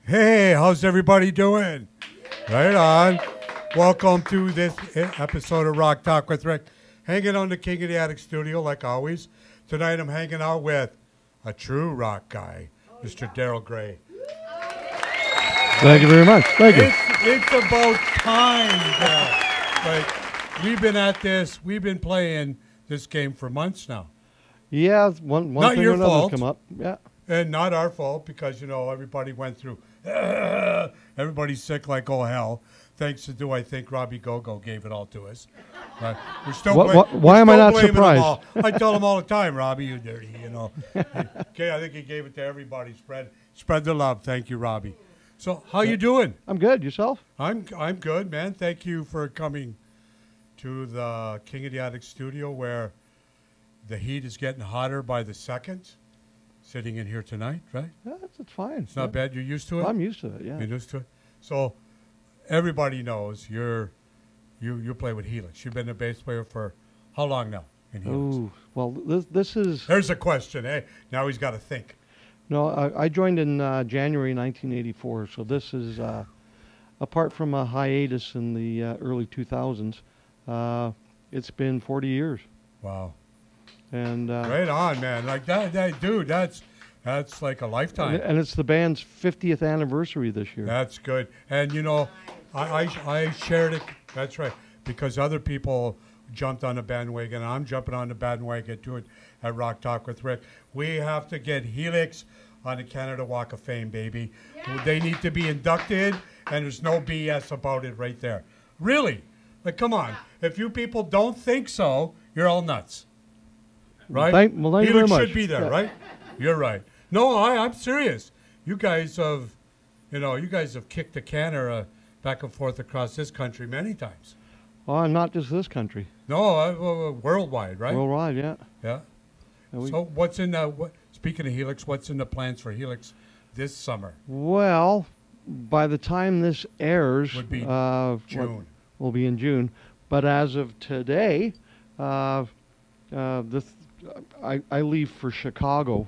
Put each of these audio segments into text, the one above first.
Hey, how's everybody doing? Right on. Welcome to this episode of Rock Talk with Rick. Hanging on the King of the Attic studio, like always. Tonight I'm hanging out with a true rock guy, Mr. Daryl Gray. Thank you very much. Thank you. It's about time, Daryl. Like, we've been at this, we've been playing this game for months now. Yeah, one not thing your or another's fault. come up. Yeah. And not our fault because, everybody went through, everybody's sick like all hell. Thanks to, I think, Robbie Gogo gave it all to us. Right? We're still why am I not surprised? I tell him all the time, Robbie, you dirty, Okay, I think he gave it to everybody. Spread the love. Thank you, Robbie. So, how you doing? I'm good. Yourself? I'm good, man. Thank you for coming to the King of the Attic studio where the heat is getting hotter by the second. Sitting in here tonight, right? Yeah, it's fine. It's not bad. You're used to it? I'm used to it, yeah. You're used to it? So, everybody knows you play with Helix. You've been a bass player for how long now in Helix? Oh, well, this is... There's a question, eh? Now he's got to think. No, I joined in January 1984, so this is, apart from a hiatus in the early 2000s, it's been 40 years. Wow. And right on, man. Like that dude, that's like a lifetime. And it's the band's 50th anniversary this year. That's good. And I shared it. That's right. Because other people jumped on the bandwagon. I'm jumping on the bandwagon to it at Rock Talk with Rick. We have to get Helix on the Canada Walk of Fame, baby. Yeah. They need to be inducted, and there's no BS about it right there. Really. Like, come on. If you people don't think so, you're all nuts. Right? Thank you very much. Should be there, right? You're right. No, I'm serious. You guys have kicked the canner back and forth across this country many times. Well, not just this country. No, worldwide, right? Worldwide, yeah. Yeah. So what's in speaking of Helix, what's in the plans for Helix this summer? Well, by the time this airs, would be June. Will be in June. But as of today, I leave for Chicago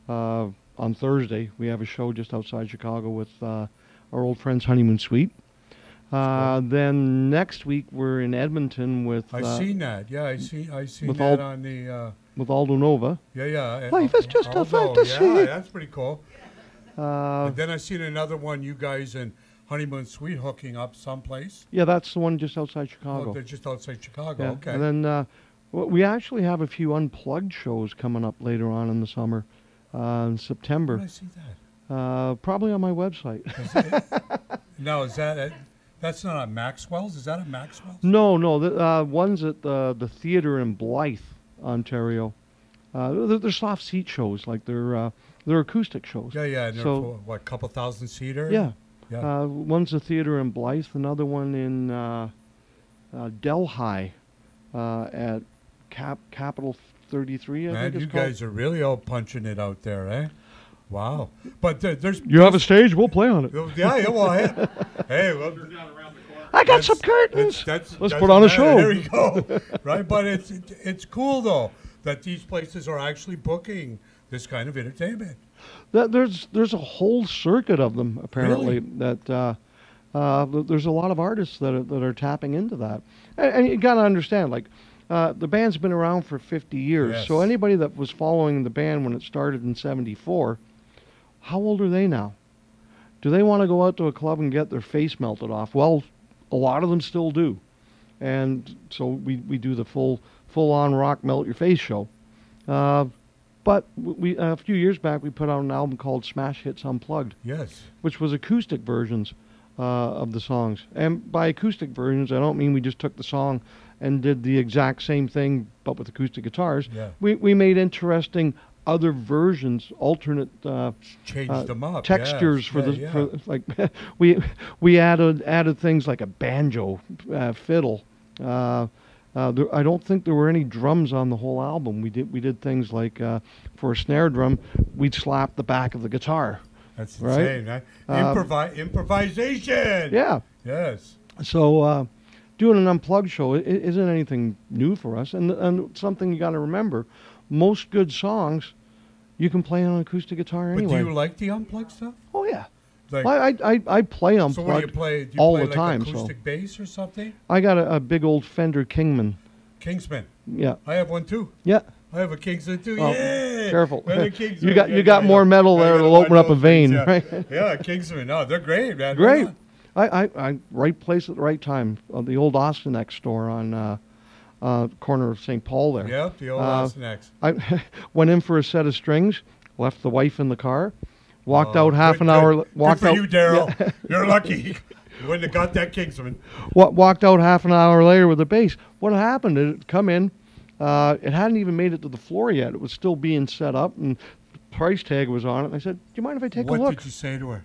on Thursday. We have a show just outside Chicago with our old friends Honeymoon Suite. Then next week we're in Edmonton with. I seen that. Yeah, I seen that on the. With Aldo Nova. Yeah. Life is just a fantasy. Yeah, that's pretty cool. And then I seen another one. You guys in Honeymoon Suite hooking up someplace. Yeah, that's the one just outside Chicago. Oh, they're just outside Chicago. Yeah. Okay. And then. We actually have a few unplugged shows coming up later on in the summer, in September. Where did I see that? Probably on my website. No, is that that's not at Maxwell's? Is that at Maxwell's? No. The one's at the theater in Blythe, Ontario. They're soft seat shows, like they're acoustic shows. Yeah. And so what, a couple thousand seater? Yeah. Yeah. One's a theater in Blythe, another one in Delhi at Capital 33, I think it's called. You guys are really all punching it out there, eh? Wow. But there's... You have a stage, we'll play on it. Yeah, well, hey, I got some curtains. Let's put on a show. There you go. Right? But it's cool, though, that these places are actually booking this kind of entertainment. There's a whole circuit of them, apparently, really? that there's a lot of artists that are tapping into that. And you got to understand, like, the band's been around for 50 years. Yes. So anybody that was following the band when it started in 74, how old are they now? Do they want to go out to a club and get their face melted off? Well, a lot of them still do. And so we do the full-on rock melt your face show. But a few years back, we put out an album called Smash Hits Unplugged. Yes. Which was acoustic versions of the songs. And by acoustic versions, I don't mean we just took the song and did the exact same thing, but with acoustic guitars. Yeah. We made interesting other versions, alternate changed them up, textures yes. for like we added things like a banjo, fiddle. I don't think there were any drums on the whole album. We did things like for a snare drum, we'd slap the back of the guitar. That's insane, right? Improvisation. Yeah. Yes. So doing an unplugged show isn't anything new for us, and something you got to remember: most good songs you can play on an acoustic guitar anyway. But do you like the unplugged stuff? Oh yeah. Like, I play so what do you unplugged play? Do you all play the like time. acoustic bass or something? I got a big old Fender Kingman. Kingsman. Yeah. I have one too. Yeah. I have a Kingsman too. Oh, Yeah. careful. Man, the Kingsman. You got more metal there. It'll open up a vein. Yeah. Right? Yeah, Kingsman. No, they're great, man. Great. I right place at the right time. The old Austin X store on corner of St. Paul there. Yep, the old Austin X. I went in for a set of strings, left the wife in the car, walked out half an hour. Walked good for out. you, Daryl. Yeah. You're lucky. You wouldn't have got that Kingsman. Walked out half an hour later with the bass. What happened? It had come in. It hadn't even made it to the floor yet. It was still being set up, and the price tag was on it. And I said, "Do you mind if I take a look?" What did you say to her?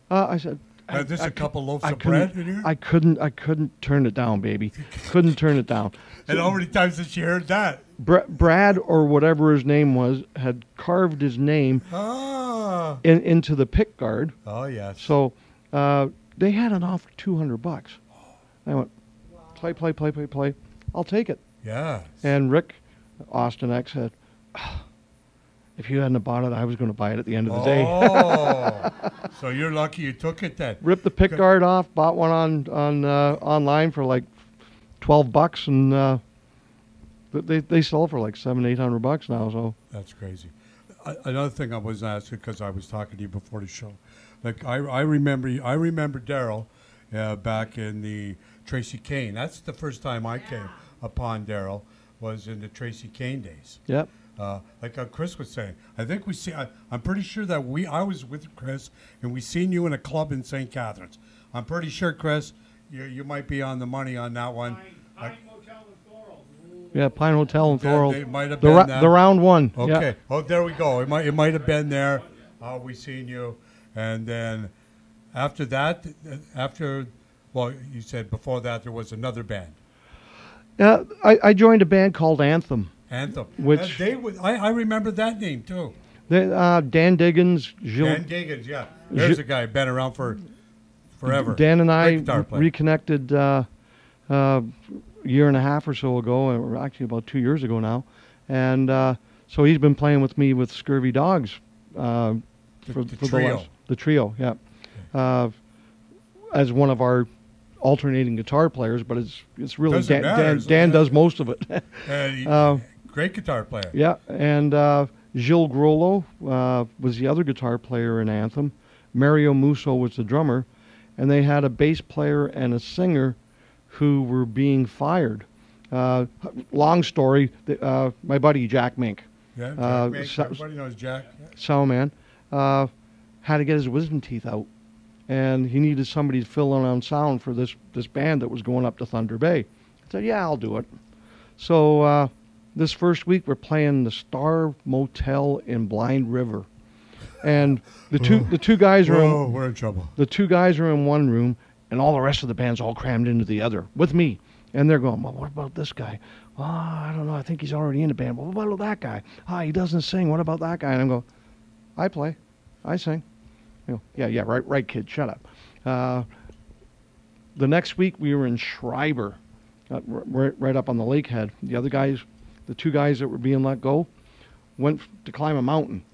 I said, "This a couple loaves I of bread in here?" I couldn't turn it down, baby. Couldn't turn it down. And how many times did she heard that? Brad, or whatever his name was, had carved his name into the pick guard. Oh, yes. So they had it off for $200. I went, play. I'll take it. Yeah. And Rick, Austin X, said, if you hadn't bought it, I was going to buy it at the end of the day. Oh, so you're lucky you took it then. Ripped the pick guard off, bought one on online for like $12, and they sell for like $700-800 now. So that's crazy. Another thing I was asking, because I was talking to you before the show, like I remember Daryl back in the Tracy Kane. That's the first time I came upon Daryl, was in the Tracy Kane days. Yep. Like Chris was saying, I think we see. I'm pretty sure that I was with Chris, and we seen you in a club in St. Catharines. I'm pretty sure, Chris, you might be on the money on that one. Pine Hotel in Thorold. Yeah, Pine Hotel in Thorold. It might have been that. The round one. Okay. Yeah. Oh, there we go. It might have been there. We seen you, and then after that, well, you said before that there was another band. I joined a band called Anthem. Anthem. Which I remember that name too. Dan Diggins, Dan Diggins, yeah. There's a guy been around for forever. Dan and I reconnected year and a half or so ago, or actually about 2 years ago now, and so he's been playing with me with Scurvy Dogs for the trio, yeah, as one of our alternating guitar players, but it's really Dan does most of it. Great guitar player. Yeah, and Gilles Grollo was the other guitar player in Anthem. Mario Musso was the drummer, and they had a bass player and a singer who were being fired. Long story, my buddy Jack Mink. Yeah, Jack Mink. Everybody knows Jack. Yeah. Soundman had to get his wisdom teeth out, and he needed somebody to fill in on sound for this band that was going up to Thunder Bay. I said, yeah, I'll do it. So this first week we're playing the Star Motel in Blind River, and the two guys are we're in trouble. The two guys are in one room, and all the rest of the band's all crammed into the other with me. And they're going, well, what about this guy? Oh, I don't know. I think he's already in the band. Well, what about that guy? He doesn't sing. What about that guy? And I'm going, I play. I sing. You know, yeah, right, kid, shut up. The next week we were in Schreiber, right up on the lakehead. The two guys that were being let go, went to climb a mountain.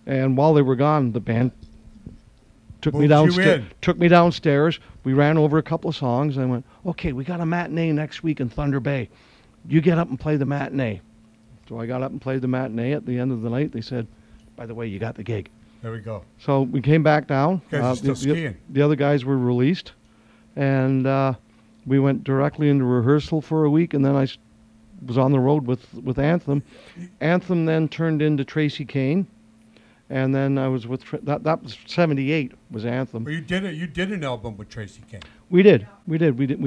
And while they were gone, the band took me downstairs. We ran over a couple of songs, and I went, okay, we got a matinee next week in Thunder Bay. You get up and play the matinee. So I got up and played the matinee. At the end of the night, they said, by the way, you got the gig. There we go. So we came back down. You guys are still skiing. The other guys were released, and we went directly into rehearsal for a week, and then I was on the road with Anthem. Anthem then turned into Tracy Kane. And then I was with that was 78 was Anthem. Well, you did an album with Tracy Kane. We did. We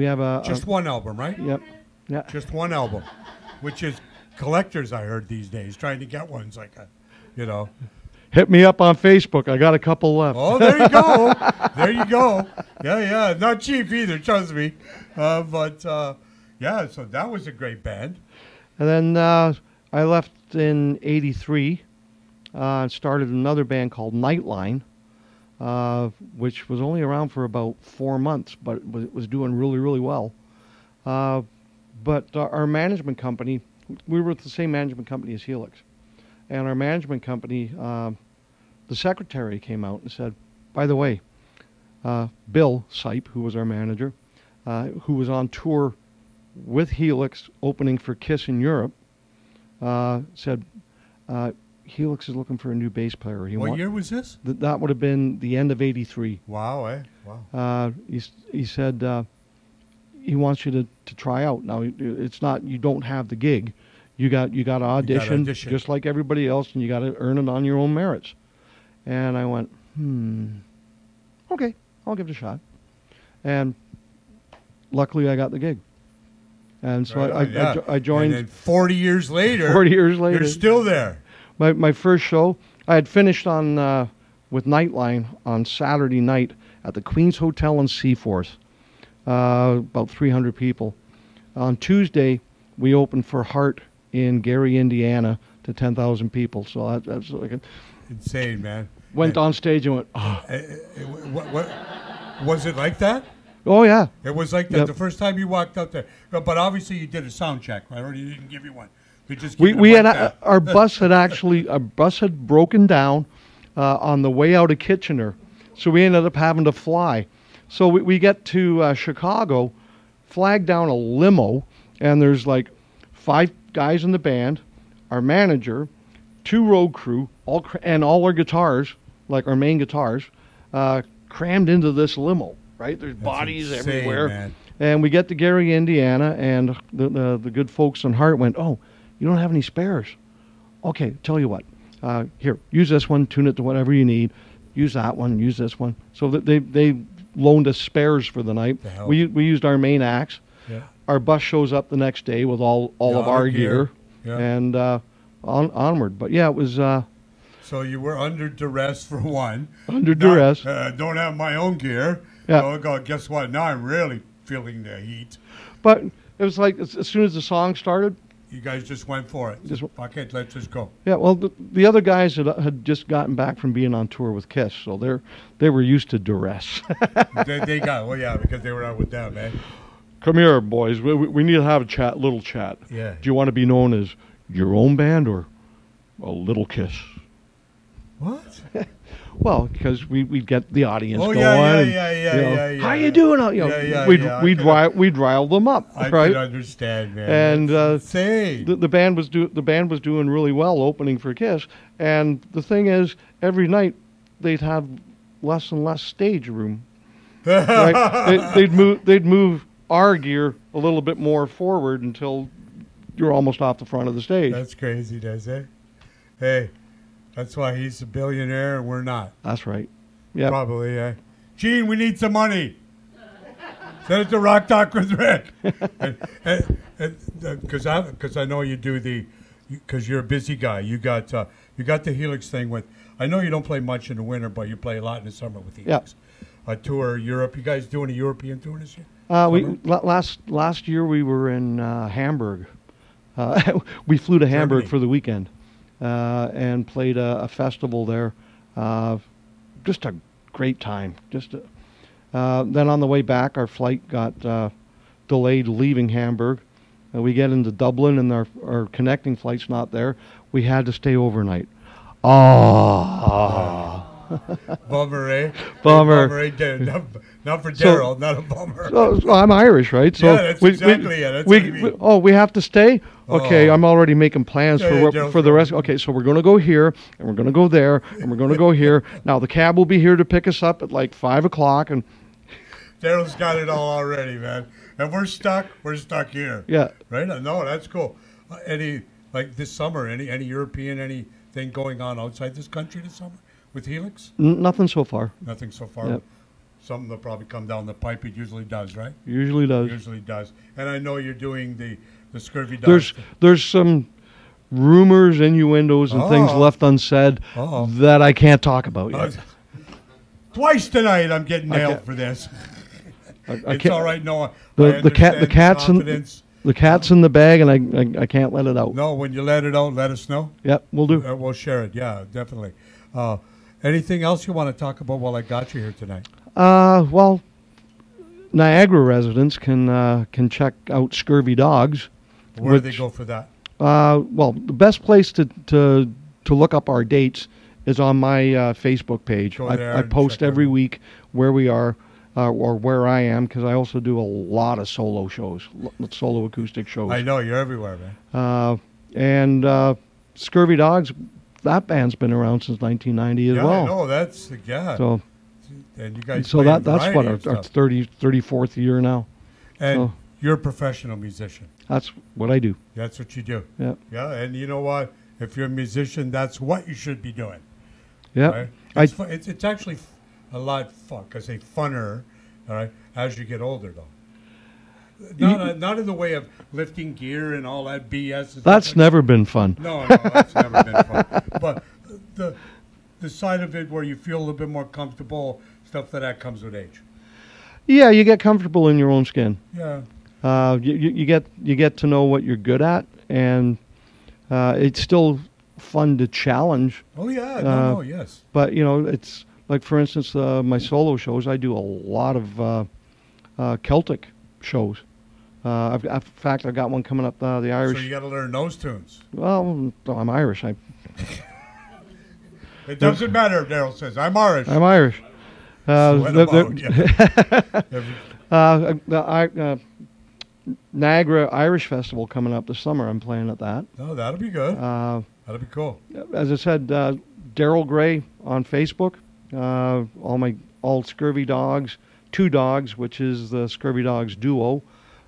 have just one album, right? Yep. Yeah. Just one album, which is collectors. I heard these days trying to get one's like Hit me up on Facebook. I got a couple left. Oh, there you go. There you go. Yeah. Not cheap either, trust me. But yeah, so that was a great band. And then I left in '83. Started another band called Nightline, which was only around for about 4 months, but it was doing really, really well. But our management company, we were with the same management company as Helix. And our management company, the secretary came out and said, by the way, Bill Sipe, who was our manager, who was on tour with Helix opening for Kiss in Europe, said, Helix is looking for a new bass player. What year was this? That would have been the end of '83. Wow, eh? Wow. He said he wants you to try out. Now, it's not, you don't have the gig. You got to audition just like everybody else, and you got to earn it on your own merits. And I went, okay, I'll give it a shot. And luckily I got the gig. And so I joined. And then 40 years later, you're still there. My first show, I had finished on with Nightline on Saturday night at the Queen's Hotel in Seaforth. About 300 people. On Tuesday, we opened for Heart in Gary, Indiana, to 10,000 people. So that's like insane, man. Went on stage and went, oh. What was it like that? Oh yeah, it was like that the first time you walked out there. But obviously you did a sound check, right? Or you didn't give you one. We had our bus had broken down on the way out of Kitchener, so we ended up having to fly. So we get to Chicago, flag down a limo, and there's like 5 guys in the band, our manager, 2 road crew, and all our guitars, like our main guitars, crammed into this limo. Right, there's bodies everywhere, man. And we get to Gary, Indiana, and the good folks on Heart went, "Oh, you don't have any spares? Okay, tell you what, here, use this one, tune it to whatever you need. Use that one, use this one." So they loaned us spares for the night. We used our main acts. Yeah. Our bus shows up the next day with all of our gear. Yeah. And onward. But yeah, it was. So you were under duress for one. Under duress. Don't have my own gear. Yeah. So guess what? Now I'm really feeling the heat. But it was like as soon as the song started, you guys just went for it. Fuck it, let's just go. Yeah. Well, the other guys had just gotten back from being on tour with Kiss, so they were used to duress. they got because they were out with them, man. Come here, boys. We need to have a little chat. Yeah. Do you want to be known as your own band or a Little Kiss? What? Well, because we'd get the audience going. Yeah. How you doing? We'd rile them up. I right? can understand, man. And the band was doing really well opening for Kiss. And the thing is, every night they'd have less and less stage room. Right? They'd move our gear a little bit more forward until you're almost off the front of the stage. That's crazy, does it? Hey. That's why he's a billionaire and we're not. That's right. Yeah. Probably, yeah. Gene, we need some money. Send it to Rock Talk with Rick. Because I know you do because you're a busy guy. You got the Helix thing with. I know you don't play much in the winter, but you play a lot in the summer with Helix. Yeah. A tour Europe. You guys doing a European tour this year? Last year we were in Hamburg. We flew to Hamburg for the weekend. And played a festival there. Just a great time. Then on the way back, our flight got delayed leaving Hamburg. We get into Dublin, and our connecting flight's not there. We had to stay overnight. Bummer, eh? Bummer. Not for Daryl, not a bummer. So I'm Irish, right? So yeah, that's exactly it. That's what you mean. We have to stay? Okay, I'm already making plans for the rest. Okay, so we're going to go here, and we're going to go there, and we're going to go here. Now, the cab will be here to pick us up at like 5 o'clock. And Daryl's got it all already, man. And we're stuck here. Yeah. Right? No, that's cool. Like this summer, any European, anything going on outside this country this summer with Helix? Nothing so far. Nothing so far? Yep. Something will probably come down the pipe. It usually does, right? Usually does. Usually does. And I know you're doing the Scurvy Dogs. There's some rumors, innuendos, and things left unsaid that I can't talk about yet. Twice tonight I'm getting nailed for this. It's all right, Noah. The cat's in the bag, and I can't let it out. No, when you let it out, let us know. Yep, we'll do. We'll share it. Yeah, definitely. Anything else you want to talk about while I got you here tonight? Well, Niagara residents can check out Scurvy Dogs. Where do they go for that? Well, the best place to look up our dates is on my Facebook page. I post every week where we are or where I am, because I also do a lot of solo shows, solo acoustic shows. I know, you're everywhere, man. And Scurvy Dogs, that band's been around since 1990 as Yeah, well. I know, that's, yeah. So, and you guys so play a that's what variety our of stuff. 34th year now. And so you're a professional musician. that's what I do. That's what you do. Yeah. Yeah, and you know what? If you're a musician, that's what you should be doing. Yeah. Right? It's actually a lot fun, I say funner, all right, as you get older, though. Not in the way of lifting gear and all that BS. That's never been fun. No, that's never been fun. But the side of it where you feel a little bit more comfortable, stuff like that comes with age. Yeah, you get comfortable in your own skin. Yeah. You get to know what you're good at, and it's still fun to challenge. Oh yeah, yes. But it's like, for instance, my solo shows. I do a lot of Celtic shows. In fact, I've got one coming up. The Irish. So you got to learn those tunes. Well, I'm Irish. It doesn't matter. Daryl says I'm Irish. I'm Irish. The Niagara Irish Festival coming up this summer. I'm playing at that. Oh, that'll be good. That'll be cool. As I said, Daryl Gray on Facebook. All Scurvy Dogs, Two Dogs, which is the Scurvy Dogs duo.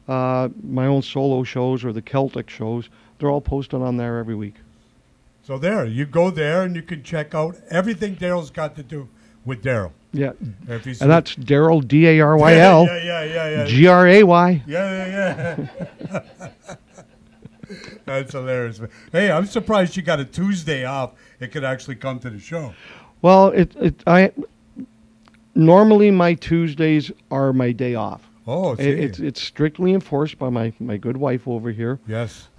My own solo shows or the Celtic shows. They're all posted on there every week. So there, you go there and you can check out everything Daryl's got to do with Daryl. Yeah, and that's Daryl, Daryl, yeah. Gray. Yeah. That's hilarious. Hey, I'm surprised you got a Tuesday off. It could actually come to the show. Well, normally my Tuesdays are my day off. Oh, see. It's strictly enforced by my good wife over here. Yes.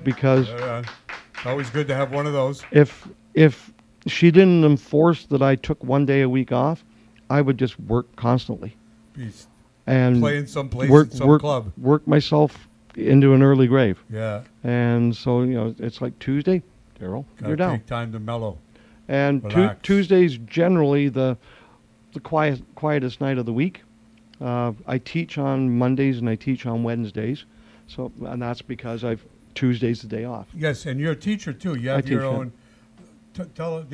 Because it's always good to have one of those. If she didn't enforce that I took one day a week off, I would just work constantly. And playing some place at some club. Work myself into an early grave. Yeah. And so, it's like Tuesday, Daryl, you're down. Take time to mellow. And Tuesday's generally the quietest night of the week. I teach on Mondays and I teach on Wednesdays. And that's because Tuesday's the day off. Yes, and you're a teacher too. You have your own. Tell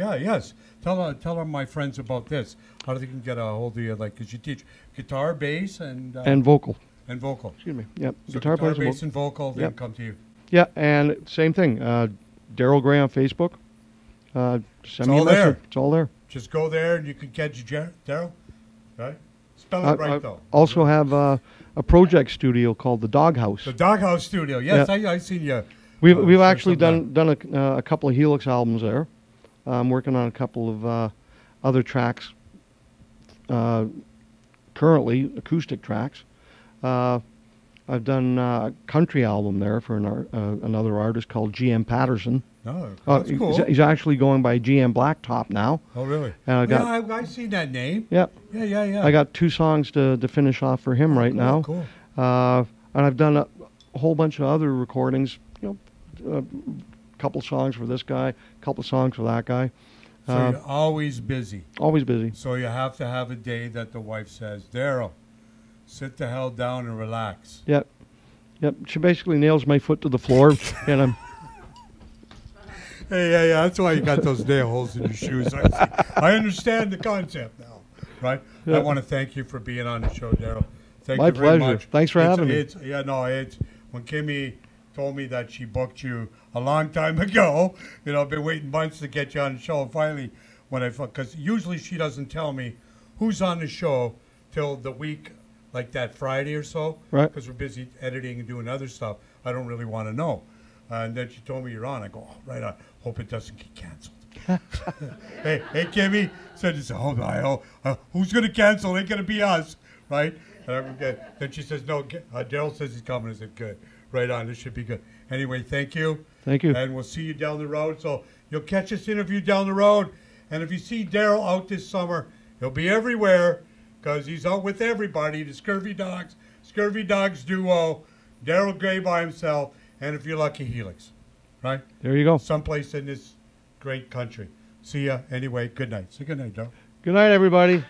my friends about this. How do they can get a hold of you? Because you teach guitar, bass, and vocal. And vocal. Excuse me. Yep. So guitar, bass, and vocal. Then Yep. come to you. Yeah, and same thing. Daryl Gray on Facebook. Send me a message. There. It's all there. Just go there and you can catch Daryl. Right? Spell it right though. Also have a project studio called the Doghouse. The Doghouse Studio. Yes, Yeah. I seen you. We've actually done a couple of Helix albums there. I'm working on a couple of other tracks currently, acoustic tracks. I've done a country album there for another artist called GM Patterson. Oh, that's cool. He's actually going by GM Blacktop now. Oh, really? And I've seen that name. Yep. Yeah. I got 2 songs to finish off for him right now. Cool. And I've done a whole bunch of other recordings. A couple songs for this guy, a couple songs for that guy. So you're always busy. Always busy. So you have to have a day that the wife says, Daryl, sit the hell down and relax. Yep. She basically nails my foot to the floor, and I'm. Hey, yeah. That's why you got those nail holes in your shoes. I understand the concept now, right? Yeah. I want to thank you for being on the show, Daryl. Thank My you very pleasure. much. Thanks for having me. It's when Kimmy told me that she booked you a long time ago. I've been waiting months to get you on the show. And finally, because usually she doesn't tell me who's on the show till the week, like that Friday or so. Right. Because we're busy editing and doing other stuff. I don't really want to know. And then she told me you're on. I go, oh, right on. Hope it doesn't get canceled. hey, Kimmy said, who's going to cancel? It ain't going to be us, right? Then she says, no, Daryl says he's coming. I said, good. Right on. This should be good. Anyway, thank you. Thank you. And we'll see you down the road. So you'll catch this interview down the road. And if you see Daryl out this summer, he'll be everywhere because he's out with everybody. The Scurvy Dogs duo, Daryl Gray by himself, and if you're lucky, Helix. Right? There you go. Someplace in this great country. See ya. Anyway, good night. Say good night, Daryl. Good night, everybody.